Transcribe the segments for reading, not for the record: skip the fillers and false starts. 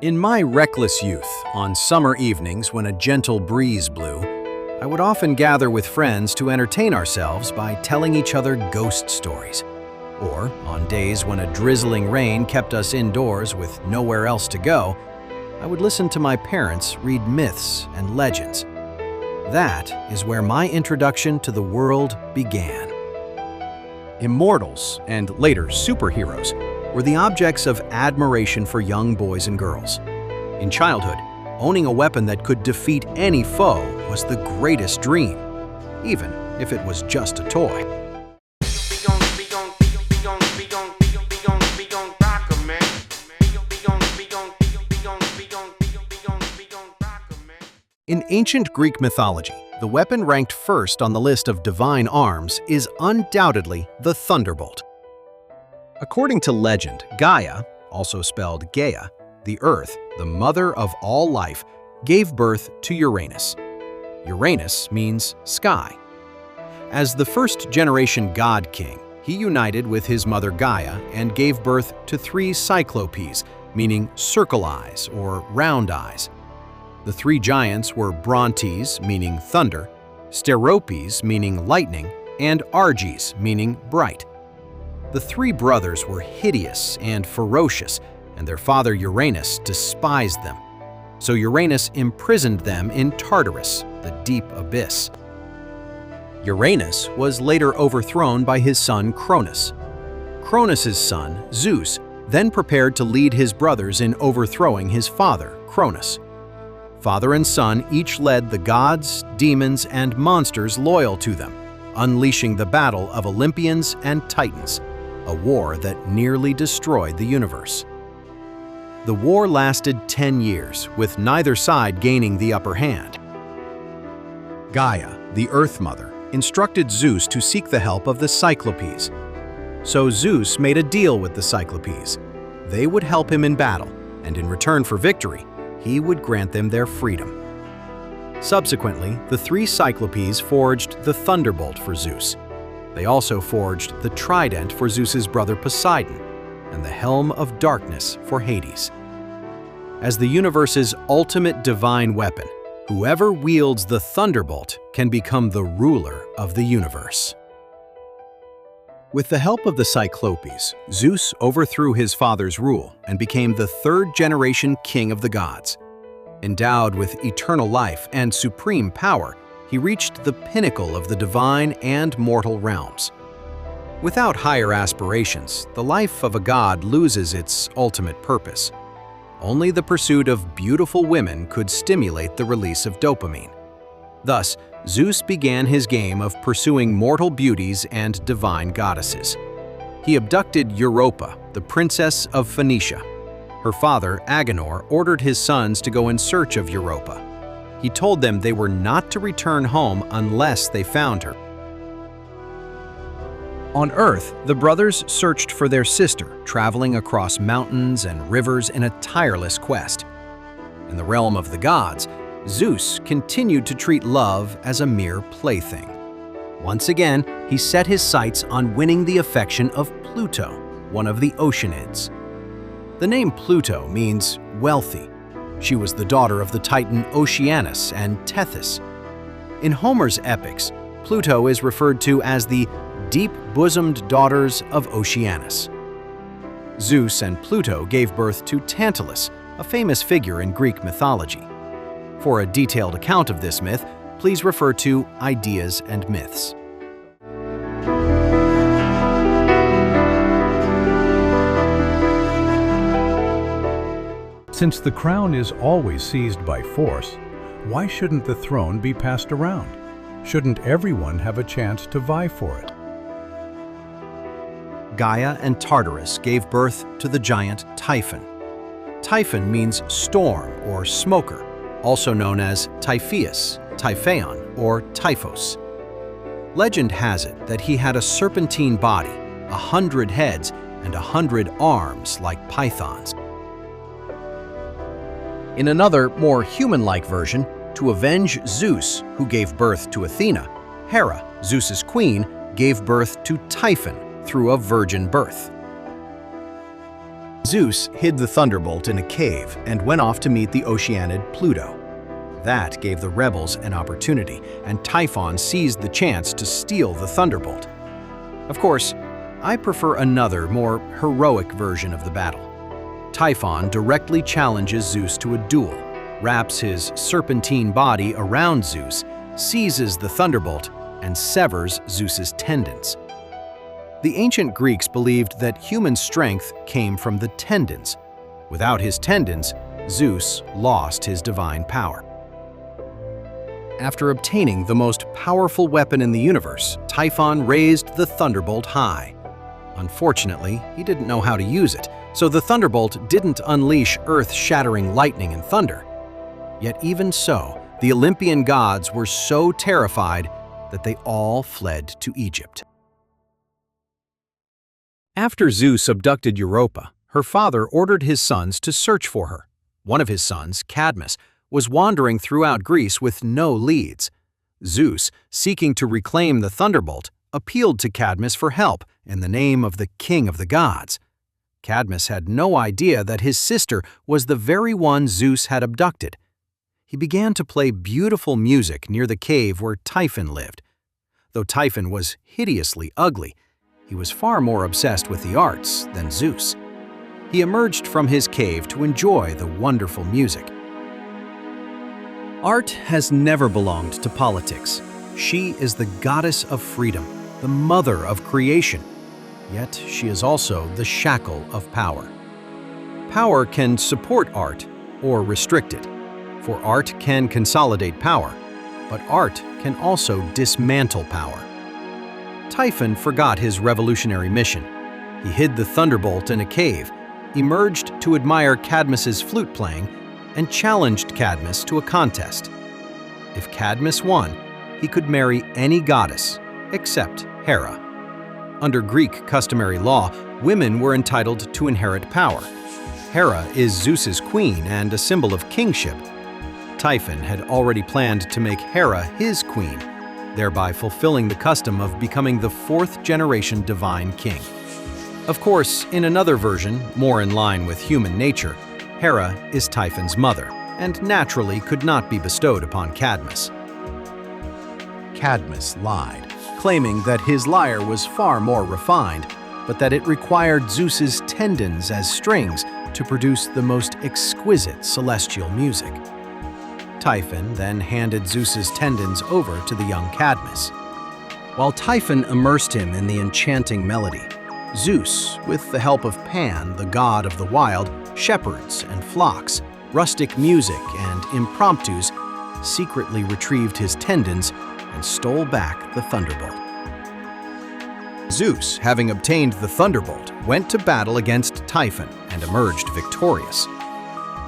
In my reckless youth, on summer evenings when a gentle breeze blew, I would often gather with friends to entertain ourselves by telling each other ghost stories. Or, on days when a drizzling rain kept us indoors with nowhere else to go, I would listen to my parents read myths and legends. That is where my introduction to the world began. Immortals, and later superheroes, were the objects of admiration for young boys and girls. In childhood, owning a weapon that could defeat any foe was the greatest dream, even if it was just a toy. In ancient Greek mythology, the weapon ranked first on the list of divine arms is undoubtedly the Thunderbolt. According to legend, Gaia, also spelled Gaia, the Earth, the mother of all life, gave birth to Uranus. Uranus means sky. As the first-generation god king, he united with his mother Gaia and gave birth to 3 Cyclopes, meaning circle eyes or round eyes. The 3 giants were Brontes, meaning thunder, Steropes, meaning lightning, and Arges, meaning bright. The 3 brothers were hideous and ferocious, and their father Uranus despised them. So Uranus imprisoned them in Tartarus, the deep abyss. Uranus was later overthrown by his son Cronus. Cronus's son, Zeus, then prepared to lead his brothers in overthrowing his father, Cronus. Father and son each led the gods, demons, and monsters loyal to them, unleashing the battle of Olympians and Titans, a war that nearly destroyed the universe. The war lasted 10 years, with neither side gaining the upper hand. Gaia, the Earth Mother, instructed Zeus to seek the help of the Cyclopes. So Zeus made a deal with the Cyclopes. They would help him in battle, and in return for victory, he would grant them their freedom. Subsequently, the 3 Cyclopes forged the Thunderbolt for Zeus. They also forged the trident for Zeus's brother Poseidon, and the helm of darkness for Hades. As the universe's ultimate divine weapon, whoever wields the Thunderbolt can become the ruler of the universe. With the help of the Cyclopes, Zeus overthrew his father's rule and became the 3rd-generation king of the gods. Endowed with eternal life and supreme power, he reached the pinnacle of the divine and mortal realms. Without higher aspirations, the life of a god loses its ultimate purpose. Only the pursuit of beautiful women could stimulate the release of dopamine. Thus, Zeus began his game of pursuing mortal beauties and divine goddesses. He abducted Europa, the princess of Phoenicia. Her father, Agenor, ordered his sons to go in search of Europa. He told them they were not to return home unless they found her. On Earth, the brothers searched for their sister, traveling across mountains and rivers in a tireless quest. In the realm of the gods, Zeus continued to treat love as a mere plaything. Once again, he set his sights on winning the affection of Pluto, one of the Oceanids. The name Pluto means wealthy. She was the daughter of the Titan Oceanus and Tethys. In Homer's epics, Pluto is referred to as the deep-bosomed daughters of Oceanus. Zeus and Pluto gave birth to Tantalus, a famous figure in Greek mythology. For a detailed account of this myth, please refer to Ideas and Myths. Since the crown is always seized by force, why shouldn't the throne be passed around? Shouldn't everyone have a chance to vie for it? Gaia and Tartarus gave birth to the giant Typhon. Typhon means storm or smoker, also known as Typhoeus, Typhaon, or Typhos. Legend has it that he had a serpentine body, 100 heads, and 100 arms like pythons. In another, more human-like version, to avenge Zeus, who gave birth to Athena, Hera, Zeus's queen, gave birth to Typhon through a virgin birth. Zeus hid the Thunderbolt in a cave and went off to meet the Oceanid Pluto. That gave the rebels an opportunity, and Typhon seized the chance to steal the Thunderbolt. Of course, I prefer another, more heroic version of the battle. Typhon directly challenges Zeus to a duel, wraps his serpentine body around Zeus, seizes the Thunderbolt, and severs Zeus's tendons. The ancient Greeks believed that human strength came from the tendons. Without his tendons, Zeus lost his divine power. After obtaining the most powerful weapon in the universe, Typhon raised the Thunderbolt high. Unfortunately, he didn't know how to use it, so the Thunderbolt didn't unleash earth-shattering lightning and thunder. Yet even so, the Olympian gods were so terrified that they all fled to Egypt. After Zeus abducted Europa, her father ordered his sons to search for her. One of his sons, Cadmus, was wandering throughout Greece with no leads. Zeus, seeking to reclaim the Thunderbolt, appealed to Cadmus for help in the name of the king of the gods. Cadmus had no idea that his sister was the very one Zeus had abducted. He began to play beautiful music near the cave where Typhon lived. Though Typhon was hideously ugly, he was far more obsessed with the arts than Zeus. He emerged from his cave to enjoy the wonderful music. Art has never belonged to politics. She is the goddess of freedom, the mother of creation. Yet she is also the shackle of power. Power can support art or restrict it, for art can consolidate power, but art can also dismantle power. Typhon forgot his revolutionary mission. He hid the Thunderbolt in a cave, emerged to admire Cadmus's flute playing, and challenged Cadmus to a contest. If Cadmus won, he could marry any goddess except Hera. Under Greek customary law, women were entitled to inherit power. Hera is Zeus's queen and a symbol of kingship. Typhon had already planned to make Hera his queen, thereby fulfilling the custom of becoming the fourth-generation divine king. Of course, in another version, more in line with human nature, Hera is Typhon's mother, and naturally could not be bestowed upon Cadmus. Cadmus lied, claiming that his lyre was far more refined, but that it required Zeus's tendons as strings to produce the most exquisite celestial music. Typhon then handed Zeus's tendons over to the young Cadmus. While Typhon immersed him in the enchanting melody, Zeus, with the help of Pan, the god of the wild, shepherds and flocks, rustic music and impromptus, secretly retrieved his tendons and stole back the Thunderbolt. Zeus, having obtained the Thunderbolt, went to battle against Typhon and emerged victorious.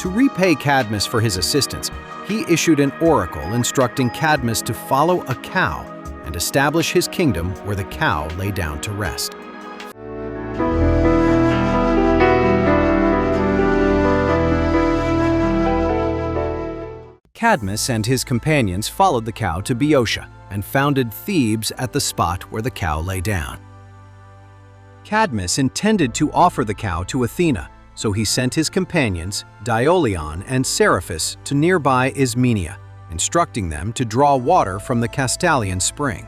To repay Cadmus for his assistance, he issued an oracle instructing Cadmus to follow a cow and establish his kingdom where the cow lay down to rest. Cadmus and his companions followed the cow to Boeotia and founded Thebes at the spot where the cow lay down. Cadmus intended to offer the cow to Athena, so he sent his companions, Diolion and Seriphus, to nearby Ismenia, instructing them to draw water from the Castalian spring.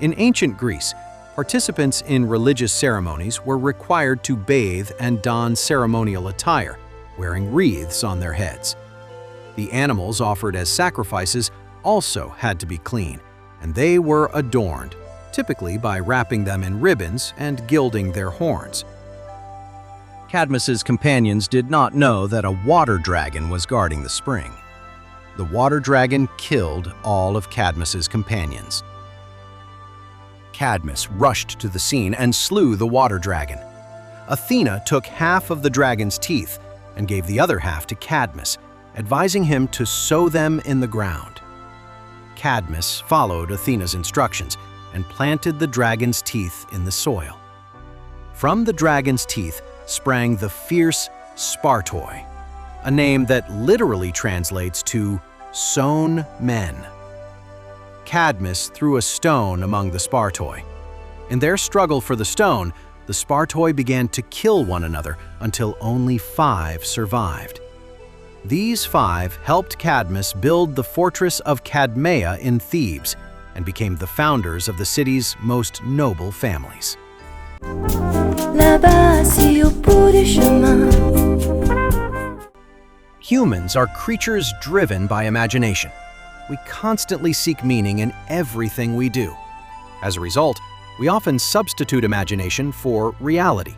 In ancient Greece, participants in religious ceremonies were required to bathe and don ceremonial attire, wearing wreaths on their heads. The animals offered as sacrifices also had to be clean, and they were adorned, typically by wrapping them in ribbons and gilding their horns. Cadmus's companions did not know that a water dragon was guarding the spring. The water dragon killed all of Cadmus's companions. Cadmus rushed to the scene and slew the water dragon. Athena took half of the dragon's teeth and gave the other half to Cadmus, advising him to sow them in the ground. Cadmus followed Athena's instructions and planted the dragon's teeth in the soil. From the dragon's teeth sprang the fierce Spartoi, a name that literally translates to sown men. Cadmus threw a stone among the Spartoi. In their struggle for the stone, the Spartoi began to kill one another until only 5 survived. These 5 helped Cadmus build the fortress of Cadmea in Thebes and became the founders of the city's most noble families. Humans are creatures driven by imagination. We constantly seek meaning in everything we do. As a result, we often substitute imagination for reality.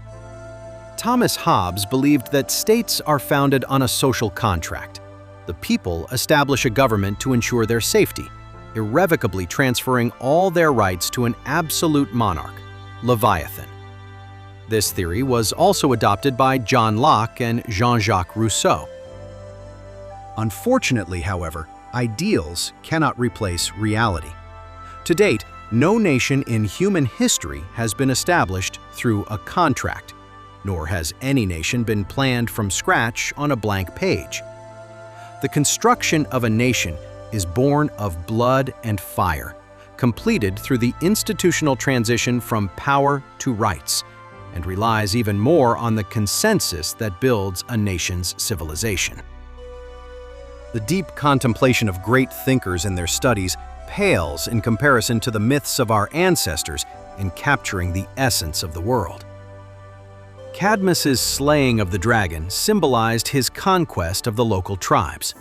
Thomas Hobbes believed that states are founded on a social contract. The people establish a government to ensure their safety, irrevocably transferring all their rights to an absolute monarch, Leviathan. This theory was also adopted by John Locke and Jean-Jacques Rousseau. Unfortunately, however, ideals cannot replace reality. To date, no nation in human history has been established through a contract, nor has any nation been planned from scratch on a blank page. The construction of a nation is born of blood and fire, completed through the institutional transition from power to rights, and relies even more on the consensus that builds a nation's civilization. The deep contemplation of great thinkers in their studies pales in comparison to the myths of our ancestors in capturing the essence of the world. Cadmus's slaying of the dragon symbolized his conquest of the local tribes.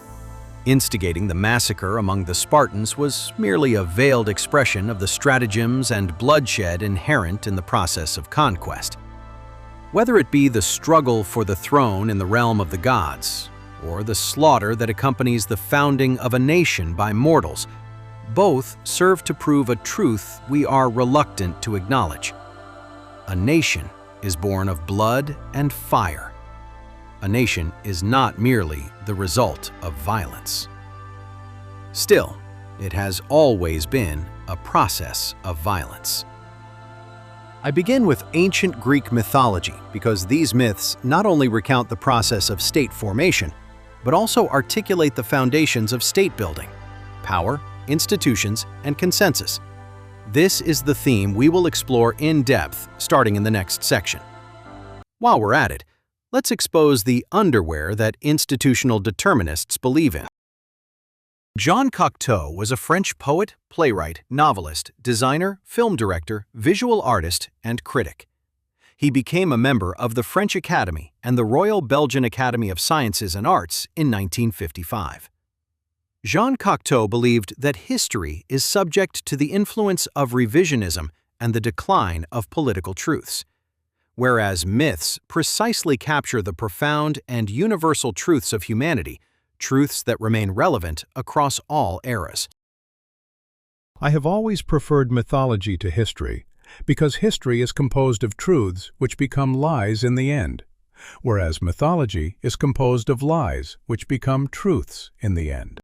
Instigating the massacre among the Spartans was merely a veiled expression of the stratagems and bloodshed inherent in the process of conquest. Whether it be the struggle for the throne in the realm of the gods, or the slaughter that accompanies the founding of a nation by mortals, both serve to prove a truth we are reluctant to acknowledge. A nation is born of blood and fire. A nation is not merely the result of violence. Still, it has always been a process of violence. I begin with ancient Greek mythology because these myths not only recount the process of state formation, but also articulate the foundations of state building, power, institutions, and consensus. This is the theme we will explore in depth starting in the next section. While we're at it, let's expose the underwear that institutional determinists believe in. Jean Cocteau was a French poet, playwright, novelist, designer, film director, visual artist, and critic. He became a member of the French Academy and the Royal Belgian Academy of Sciences and Arts in 1955. Jean Cocteau believed that history is subject to the influence of revisionism and the decline of political truths, whereas myths precisely capture the profound and universal truths of humanity, truths that remain relevant across all eras. I have always preferred mythology to history, because history is composed of truths which become lies in the end, whereas mythology is composed of lies which become truths in the end.